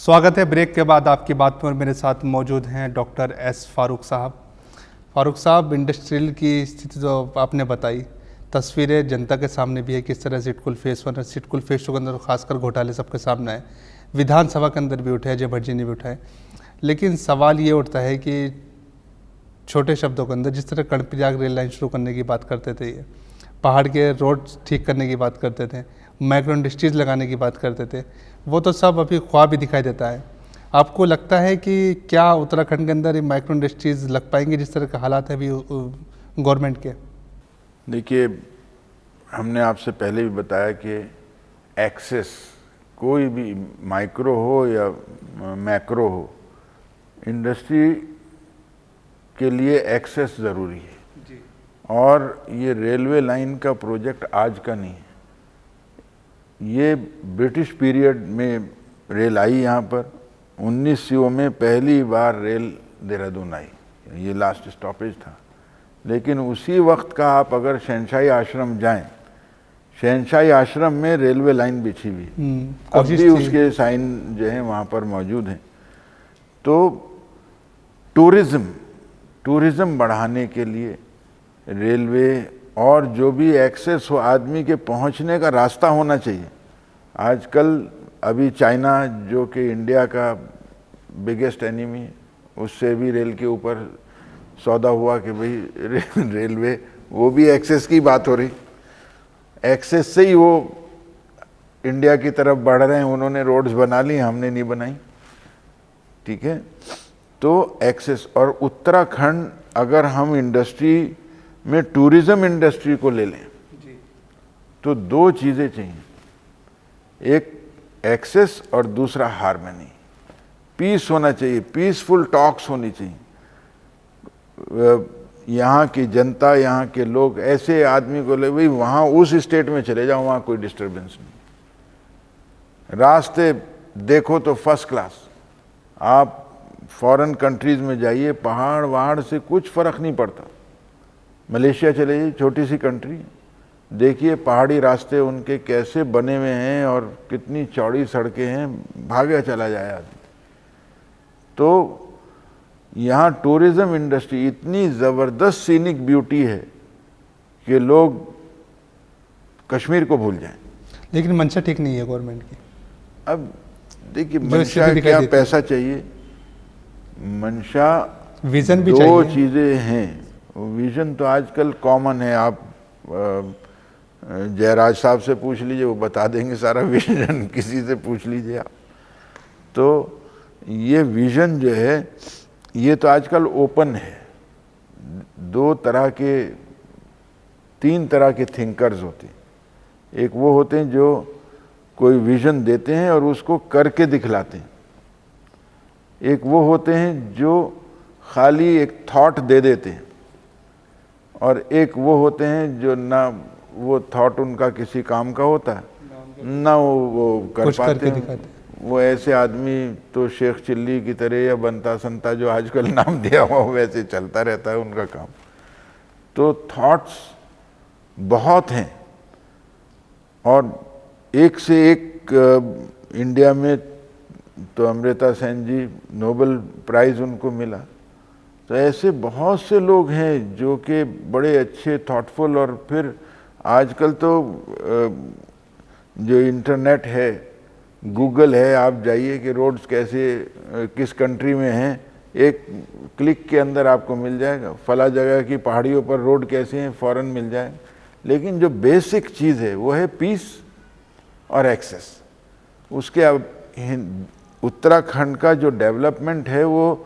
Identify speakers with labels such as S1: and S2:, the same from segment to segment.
S1: स्वागत है ब्रेक के बाद आपकी बात पर। मेरे साथ मौजूद हैं डॉक्टर एस फारूक साहब। फारूक साहब, इंडस्ट्रियल की स्थिति तो आपने बताई, तस्वीरें जनता के सामने भी है किस तरह सिडकुल फेस 1 और सिडकुल फेस 2 के अंदर खासकर घोटाले सबके सामने है, विधानसभा के अंदर भी उठे, अजय भट्ट ने भी उठाए। लेकिन सवाल ये उठता है कि छोटे शब्दों के अंदर जिस तरह कर्णप्रयाग रेल लाइन शुरू करने की बात करते थे, ये पहाड़ के रोड ठीक करने की बात करते थे, माइक्रो इंडस्ट्रीज लगाने की बात करते थे, वो तो सब अभी ख्वाब भी दिखाई देता है। आपको लगता है कि क्या उत्तराखंड के अंदर ये माइक्रो इंडस्ट्रीज लग पाएंगे जिस तरह के हालात है अभी गवर्नमेंट के?
S2: देखिए, हमने आपसे पहले भी बताया कि एक्सेस, कोई भी माइक्रो हो या मैक्रो हो, इंडस्ट्री के लिए एक्सेस ज़रूरी है जी। और ये रेलवे लाइन का प्रोजेक्ट आज का नहीं है, ये ब्रिटिश पीरियड में रेल आई यहाँ पर। 1900 में पहली बार रेल देहरादून आई, ये लास्ट स्टॉपेज था। लेकिन उसी वक्त का आप अगर शहनशाही आश्रम जाएं, शहनशाही आश्रम में रेलवे लाइन बिछी हुई है, अब भी उसके साइन जो हैं वहाँ पर मौजूद हैं। तो टूरिज़्म बढ़ाने के लिए रेलवे और जो भी एक्सेस हो, आदमी के पहुंचने का रास्ता होना चाहिए। आजकल अभी चाइना, जो कि इंडिया का बिगेस्ट एनिमी है, उससे भी रेल के ऊपर सौदा हुआ कि भाई रेलवे, वो भी एक्सेस की बात हो रही, एक्सेस से ही वो इंडिया की तरफ बढ़ रहे हैं। उन्होंने रोड्स बना ली, हमने नहीं बनाई, ठीक है। तो एक्सेस, और उत्तराखंड अगर हम इंडस्ट्री में टूरिज्म इंडस्ट्री को ले लें जी, तो दो चीज़ें चाहिए, एक एक्सेस और दूसरा हार्मनी। पीस होना चाहिए, पीसफुल टॉक्स होनी चाहिए। यहाँ की जनता, यहाँ के लोग ऐसे आदमी को ले, भाई वहाँ उस स्टेट में चले जाओ, वहाँ कोई डिस्टर्बेंस नहीं, रास्ते देखो तो फर्स्ट क्लास। आप फॉरेन कंट्रीज में जाइए, पहाड़ वहाड़ से कुछ फ़र्क नहीं पड़ता। मलेशिया चले जाइए, छोटी सी कंट्री, देखिए पहाड़ी रास्ते उनके कैसे बने हुए हैं और कितनी चौड़ी सड़कें हैं, भागे चला जाए आदमी। तो यहाँ टूरिज़्म इंडस्ट्री इतनी ज़बरदस्त सीनिक ब्यूटी है कि लोग कश्मीर को भूल जाएं।
S1: लेकिन मंशा ठीक नहीं है गवर्नमेंट की।
S2: अब देखिए, मंशा क्या, पैसा चाहिए, मंशा,
S1: विजन भी
S2: दो चीज़ें हैं। विजन तो आजकल कॉमन है, आप जयराज साहब से पूछ लीजिए, वो बता देंगे सारा विजन, किसी से पूछ लीजिए आप। तो ये विजन जो है, ये तो आजकल ओपन है। तीन तरह के थिंकर्स होते हैं। एक वो होते हैं जो कोई विजन देते हैं और उसको करके दिखलाते हैं। एक वो होते हैं जो खाली एक थॉट दे देते हैं, और एक वो होते हैं जो ना वो थॉट उनका किसी काम का होता है, ना वो कर पाते हैं। वो ऐसे आदमी तो शेख चिल्ली की तरह या बनता संता, जो आजकल नाम दिया हुआ, वैसे चलता रहता है उनका काम। तो थॉट्स बहुत हैं, और एक से एक इंडिया में तो अमृता सेन जी, नोबेल प्राइज़ उनको मिला। तो ऐसे बहुत से लोग हैं जो कि बड़े अच्छे, थॉटफुल। और फिर आजकल तो जो इंटरनेट है, गूगल है, आप जाइए कि रोड्स कैसे किस कंट्री में हैं, एक क्लिक के अंदर आपको मिल जाएगा। फला जगह की पहाड़ियों पर रोड कैसे हैं, फ़ौरन मिल जाएगा। लेकिन जो बेसिक चीज़ है वो है पीस और एक्सेस। उसके अब उत्तराखंड का जो डेवलपमेंट है, वो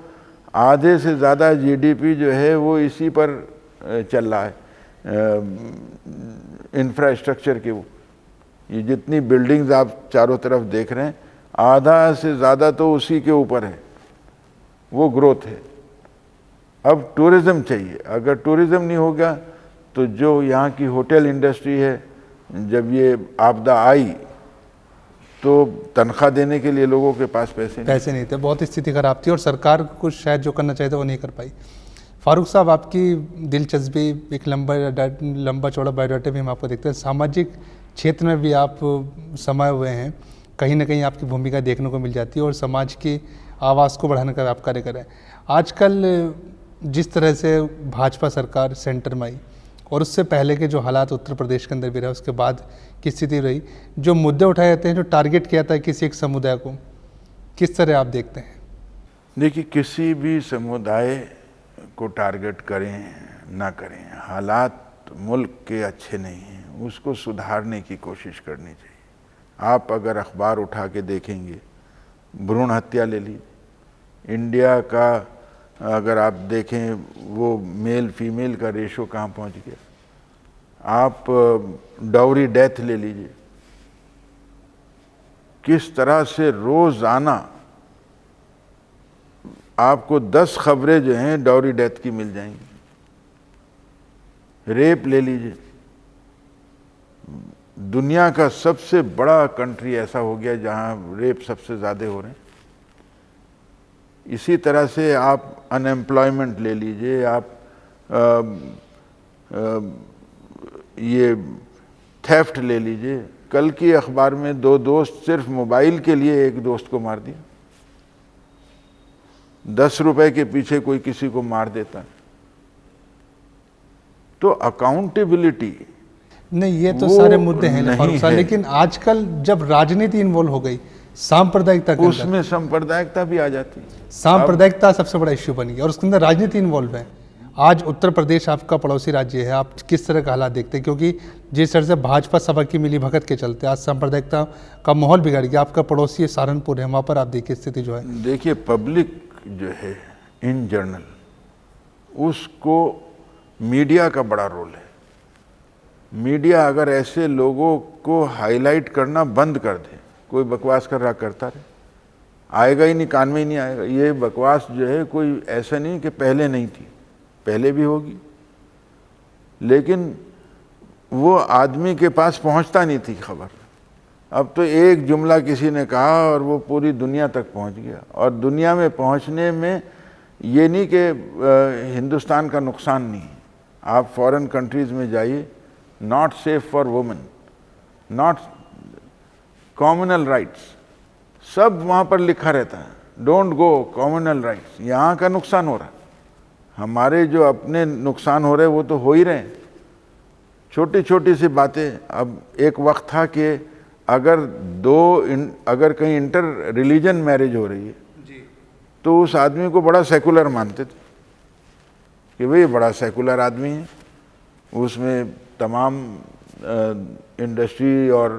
S2: आधे से ज़्यादा जीडीपी जो है वो इसी पर चल रहा है, इंफ्रास्ट्रक्चर के। वो ये जितनी बिल्डिंग्स आप चारों तरफ देख रहे हैं, आधा से ज़्यादा तो उसी के ऊपर है, वो ग्रोथ है। अब टूरिज़्म चाहिए। अगर टूरिज़्म नहीं होगा तो जो यहाँ की होटल इंडस्ट्री है, जब ये आपदा आई तो तनख्वाह देने के लिए लोगों के पास पैसे
S1: नहीं थे, बहुत स्थिति खराब थी, और सरकार कुछ शायद जो करना चाहिए था वो नहीं कर पाई। फारूक साहब, आपकी दिलचस्पी, एक लंबा चौड़ा बायोडाटा भी हम आपको देखते हैं, सामाजिक क्षेत्र में भी आप समाये हुए हैं। कहीं ना कहीं आपकी भूमिका देखने को मिल जाती है और समाज की आवाज़ को बढ़ाने का आप कार्य करें। आजकल जिस तरह से भाजपा सरकार सेंटर में आई और उससे पहले के जो हालात उत्तर प्रदेश के अंदर भी रहे, उसके बाद की स्थिति रही, जो मुद्दे उठाए जाते हैं, जो टारगेट किया था किसी एक समुदाय को, किस तरह आप देखते हैं?
S2: देखिए, किसी भी समुदाय को टारगेट करें ना करें, हालात मुल्क के अच्छे नहीं हैं, उसको सुधारने की कोशिश करनी चाहिए। आप अगर अखबार उठा के देखेंगे, भ्रूण हत्या ले लीजिए, इंडिया का अगर आप देखें वो मेल फीमेल का रेशो कहाँ पहुँच गया। आप डाउरी डेथ ले लीजिए, किस तरह से रोज़ाना आपको 10 खबरें जो हैं डाउरी डेथ की मिल जाएंगी। रेप ले लीजिए, दुनिया का सबसे बड़ा कंट्री ऐसा हो गया जहां रेप सबसे ज़्यादा हो रहे हैं। इसी तरह से आप अनएम्प्लॉयमेंट ले लीजिए, आप ये थेफ्ट ले लीजिए। कल की अखबार में 2 दोस्त सिर्फ मोबाइल के लिए एक दोस्त को मार दिया। 10 रुपए के पीछे कोई किसी को मार देता है। तो अकाउंटेबिलिटी
S1: नहीं, ये तो सारे मुद्दे हैं फारूक साहब, लेकिन आजकल जब राजनीति इन्वॉल्व हो गई, सांप्रदायिकता के अंदर,
S2: उसमें सांप्रदायिकता भी आ जाती है।
S1: सांप्रदायिकता सबसे बड़ा इश्यू बन गया और उसके अंदर राजनीति इन्वॉल्व है। आज उत्तर प्रदेश आपका पड़ोसी राज्य है, आप किस तरह का हालात देखते हैं? क्योंकि जिस तरह से भाजपा सभा की मिली भगत के चलते आज सांप्रदायिकता का माहौल बिगड़ गया। आपका पड़ोसी सहारनपुर है, वहाँ पर आप देखिए स्थिति जो है।
S2: देखिए, पब्लिक जो है इन जनरल, उसको मीडिया का बड़ा रोल है। मीडिया अगर ऐसे लोगों को हाईलाइट करना बंद कर दे, कोई बकवास कर रहा करता रहे, आएगा ही नहीं, कान में ही नहीं आएगा। ये बकवास जो है कोई ऐसा नहीं कि पहले नहीं थी, पहले भी होगी, लेकिन वो आदमी के पास पहुंचता नहीं थी खबर। अब तो एक जुमला किसी ने कहा और वो पूरी दुनिया तक पहुंच गया। और दुनिया में पहुंचने में ये नहीं कि हिंदुस्तान का नुकसान नहीं। आप फॉरेन कंट्रीज में जाइए, not safe for women, not communal rights, सब वहाँ पर लिखा रहता है, डोंट गो, कॉम्युनल राइट्स। यहाँ का नुकसान हो रहा है, हमारे जो अपने नुकसान हो रहे हैं वो तो हो ही रहे हैं। छोटी छोटी सी बातें। अब एक वक्त था कि अगर कहीं इंटर रिलीजन मैरिज हो रही है तो उस आदमी को बड़ा सेकुलर मानते थे कि भाई बड़ा सेकुलर आदमी है, उसमें तमाम इंडस्ट्री और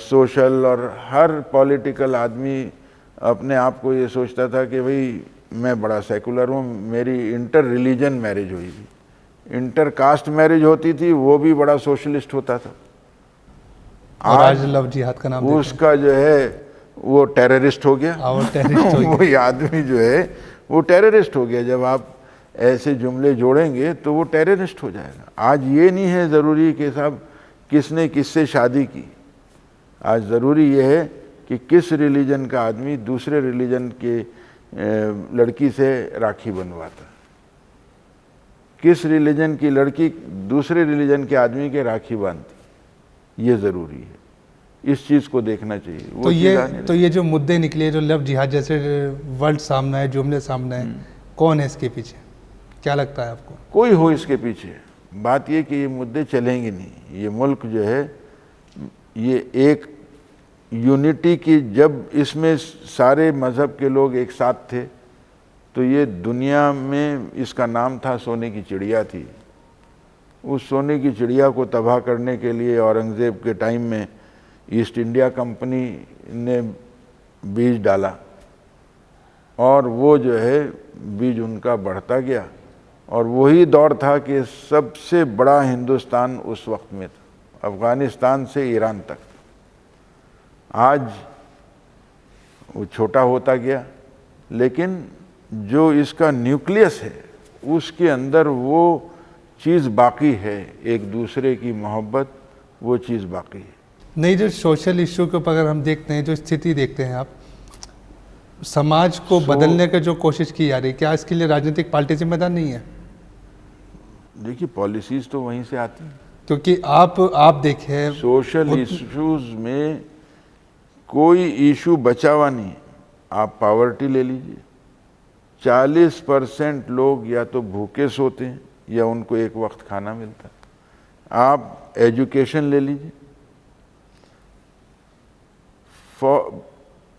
S2: सोशल और हर पॉलिटिकल आदमी अपने आप को ये सोचता था कि भाई मैं बड़ा सेकुलर हूँ, मेरी इंटर रिलीजन मैरिज हुई थी। इंटर कास्ट मैरिज होती थी, वो भी बड़ा सोशलिस्ट होता था।
S1: आज लव जिहाद का नाम
S2: उसका जो है वो टेररिस्ट हो गया। वो आदमी जो है वो टेररिस्ट हो गया। जब आप ऐसे जुमले जोड़ेंगे तो वो टेररिस्ट हो जाएगा। आज ये नहीं है ज़रूरी कि साहब किसने किससे शादी की, आज ज़रूरी ये है कि किस रिलीजन का आदमी दूसरे रिलीजन के लड़की से राखी बनवाता, किस रिलीजन की लड़की दूसरे रिलीजन के आदमी के राखी बांधती, ये ज़रूरी है। इस चीज़ को देखना चाहिए। वो
S1: तो ये जो मुद्दे निकले, जो लव जिहाद जैसे वर्ड सामने है, जुमले सामने है, कौन है इसके पीछे? क्या लगता है आपको?
S2: कोई हो इसके पीछे। बात ये कि ये मुद्दे चलेंगे नहीं। ये मुल्क जो है ये एक यूनिटी की, जब इसमें सारे मज़हब के लोग एक साथ थे तो ये दुनिया में इसका नाम था सोने की चिड़िया थी। उस सोने की चिड़िया को तबाह करने के लिए औरंगज़ेब के टाइम में ईस्ट इंडिया कंपनी ने बीज डाला और वो जो है बीज उनका बढ़ता गया। और वही दौर था कि सबसे बड़ा हिंदुस्तान उस वक्त में था, अफ़गानिस्तान से ईरान तक। आज वो छोटा होता गया, लेकिन जो इसका न्यूक्लियस है उसके अंदर वो चीज़ बाकी है, एक दूसरे की मोहब्बत, वो चीज़ बाकी है।
S1: नहीं, जो सोशल इशू के ऊपर अगर हम देखते हैं, जो स्थिति देखते हैं आप, समाज को बदलने की जो कोशिश की जा रही है, क्या इसके लिए राजनीतिक पार्टी जिम्मेदार नहीं है?
S2: देखिए, पॉलिसीज़ तो वहीं से आती हैं।
S1: क्योंकि आप देखें
S2: सोशल इश्यूज में कोई इशू बचा हुआ नहीं। आप पॉवर्टी ले लीजिए, 40% लोग या तो भूखे सोते हैं या उनको एक वक्त खाना मिलता है। आप एजुकेशन ले लीजिए,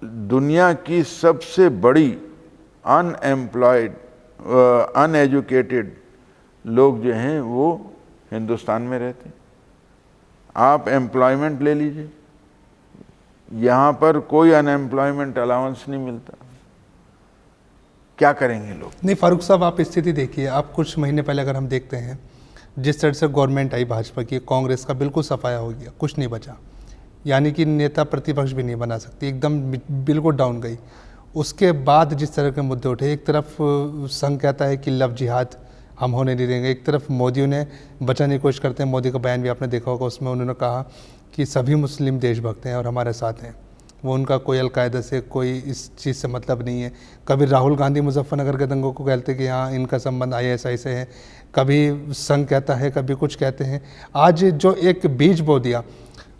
S2: दुनिया की सबसे बड़ी अनएम्प्लॉयड अनएजुकेटेड लोग जो हैं वो हिंदुस्तान में रहते हैं। आप एम्प्लॉयमेंट ले लीजिए, यहाँ पर कोई अनएम्प्लॉयमेंट अलाउंस नहीं मिलता। क्या करेंगे लोग?
S1: नहीं फारूक साहब, आप स्थिति देखिए। आप कुछ महीने पहले अगर हम देखते हैं, जिस तरह से गवर्नमेंट आई भाजपा की, कांग्रेस का बिल्कुल सफाया हो गया, कुछ नहीं बचा, यानी कि नेता प्रतिपक्ष भी नहीं बना सकती, एकदम बिल्कुल डाउन गई। उसके बाद जिस तरह के मुद्दे उठे, एक तरफ संघ कहता है कि लव जिहाद हम होने नहीं देंगे, एक तरफ मोदी उन्हें बचाने की कोशिश करते हैं। मोदी का बयान भी आपने देखा होगा, उसमें उन्होंने कहा कि सभी मुस्लिम देशभक्त हैं और हमारे साथ हैं, वो उनका कोई अलकायदा से कोई इस चीज़ से मतलब नहीं है। कभी राहुल गांधी मुजफ्फरनगर के दंगों को कहते कि हाँ इनका संबंध ISI से है, कभी संघ कहता है, कभी कुछ कहते हैं। आज जो एक बीज बो दिया,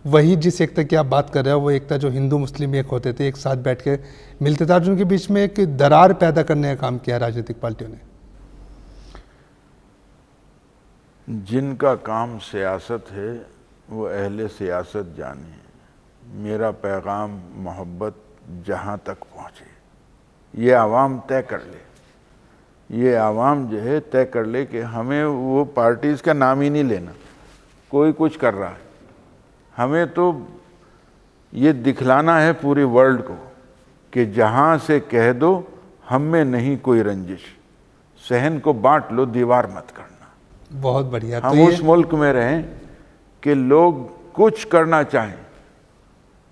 S1: वही जिस एकता की आप बात कर रहे हो, वो एकता जो हिंदू मुस्लिम एक होते थे, एक साथ बैठ के मिलते थे, आज उनके बीच में एक दरार पैदा करने का काम किया राजनीतिक पार्टियों ने।
S2: जिनका काम सियासत है वो अहले सियासत जाने। मेरा पैगाम मोहब्बत जहाँ तक पहुँचे, ये आवाम तय कर ले। ये आवाम जो है तय कर ले कि हमें वो पार्टीज़ का नाम ही नहीं लेना, कोई कुछ कर रहा है। हमें तो ये दिखलाना है पूरे वर्ल्ड को कि जहाँ से कह दो हम में नहीं कोई रंजिश, सहन को बांट लो, दीवार मत करना।
S1: बहुत बढ़िया।
S2: हम उस मुल्क में रहें कि लोग कुछ करना चाहें,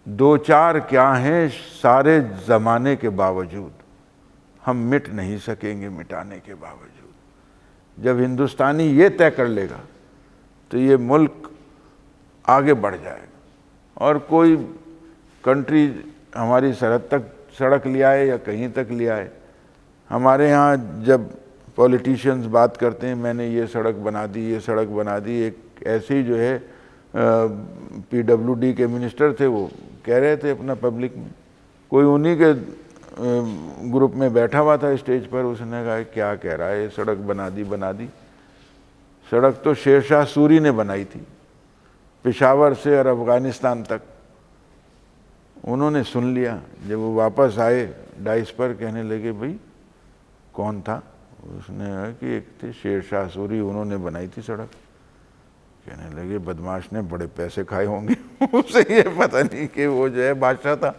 S2: दो चार क्या हैं, सारे ज़माने के बावजूद हम मिट नहीं सकेंगे, मिटाने के बावजूद। जब हिंदुस्तानी ये तय कर लेगा तो ये मुल्क आगे बढ़ जाएगा। और कोई कंट्री हमारी सरहद तक सड़क ले आए या कहीं तक ले आए, हमारे यहाँ जब पॉलिटिशियंस बात करते हैं मैंने ये सड़क बना दी, ये सड़क बना दी, एक ऐसे ही जो है PWD के मिनिस्टर थे, वो कह रहे थे अपना पब्लिक में, कोई उन्हीं के ग्रुप में बैठा हुआ था स्टेज पर, उसने कहा क्या कह रहा है, ये सड़क बना दी। सड़क तो शेरशाह सूरी ने बनाई थी, पेशावर से और अफ़गानिस्तान तक। उन्होंने सुन लिया। जब वो वापस आए डाइस पर, कहने लगे भाई कौन था? उसने कहा कि एक थे शेरशाह सूरी, उन्होंने बनाई थी सड़क। कहने लगे बदमाश ने बड़े पैसे खाए होंगे। उसे ये पता नहीं कि वो जो है बादशाह था,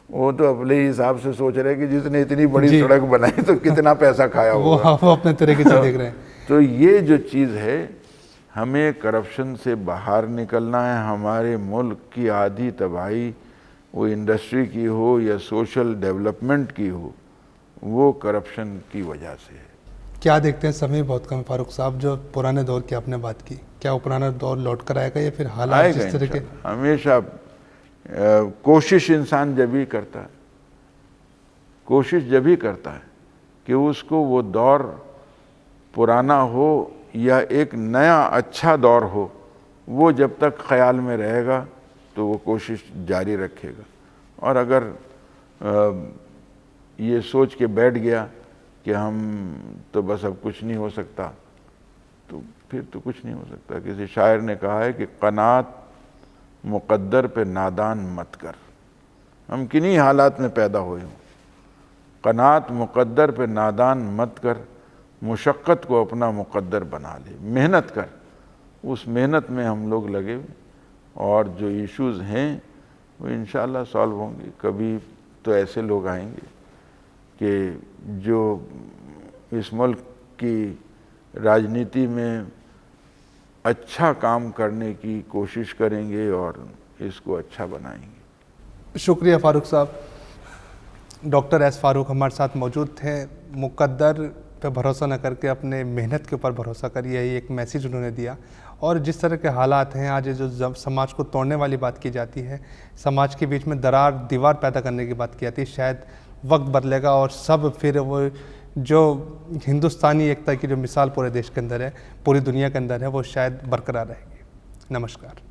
S2: वो तो अपने हिसाब से सोच रहे कि जिसने इतनी बड़ी सड़क बनाई तो कितना पैसा खाया होगा।
S1: वो अपने तरीके से देख रहे हैं।
S2: तो ये जो चीज़ है, हमें करप्शन से बाहर निकलना है। हमारे मुल्क की आधी तबाही, वो इंडस्ट्री की हो या सोशल डेवलपमेंट की हो, वो करप्शन की वजह से है।
S1: क्या देखते हैं, समय बहुत कम है फारूक साहब, जो पुराने दौर की आपने बात की, क्या वो पुराना दौर लौट कर आएगा या फिर हालात जिस तरह के?
S2: हमेशा कोशिश इंसान जब ही करता है, कोशिश जब ही करता है कि उसको वो दौर पुराना हो या एक नया अच्छा दौर हो, वो जब तक ख्याल में रहेगा तो वो कोशिश जारी रखेगा। और अगर ये सोच के बैठ गया कि हम तो बस अब कुछ नहीं हो सकता, तो फिर तो कुछ नहीं हो सकता। किसी शायर ने कहा है कि क़नात मुक़द्दर पे नादान मत कर। हम किन्हीं हालात में पैदा हुए हों, क़नात मुक़द्दर पे नादान मत कर, मुशक्क़त को अपना मुक़द्दर बना ले, मेहनत कर। उस मेहनत में हम लोग लगे हुए, और जो इश्यूज़ हैं वो इंशाअल्लाह सॉल्व होंगे। कभी तो ऐसे लोग आएंगे कि जो इस मुल्क की राजनीति में अच्छा काम करने की कोशिश करेंगे और इसको अच्छा बनाएंगे।
S1: शुक्रिया फारूक साहब। डॉक्टर एस फारूक हमारे साथ मौजूद थे। मुक़द्दर पे भरोसा न करके अपने मेहनत के ऊपर भरोसा करिए, यही एक मैसेज उन्होंने दिया। और जिस तरह के हालात हैं आज, जो समाज को तोड़ने वाली बात की जाती है, समाज के बीच में दीवार पैदा करने की बात की जाती है, शायद वक्त बदलेगा और सब फिर वो जो हिंदुस्तानी एकता की जो मिसाल पूरे देश के अंदर है, पूरी दुनिया के अंदर है, वो शायद बरकरार रहेगी। नमस्कार।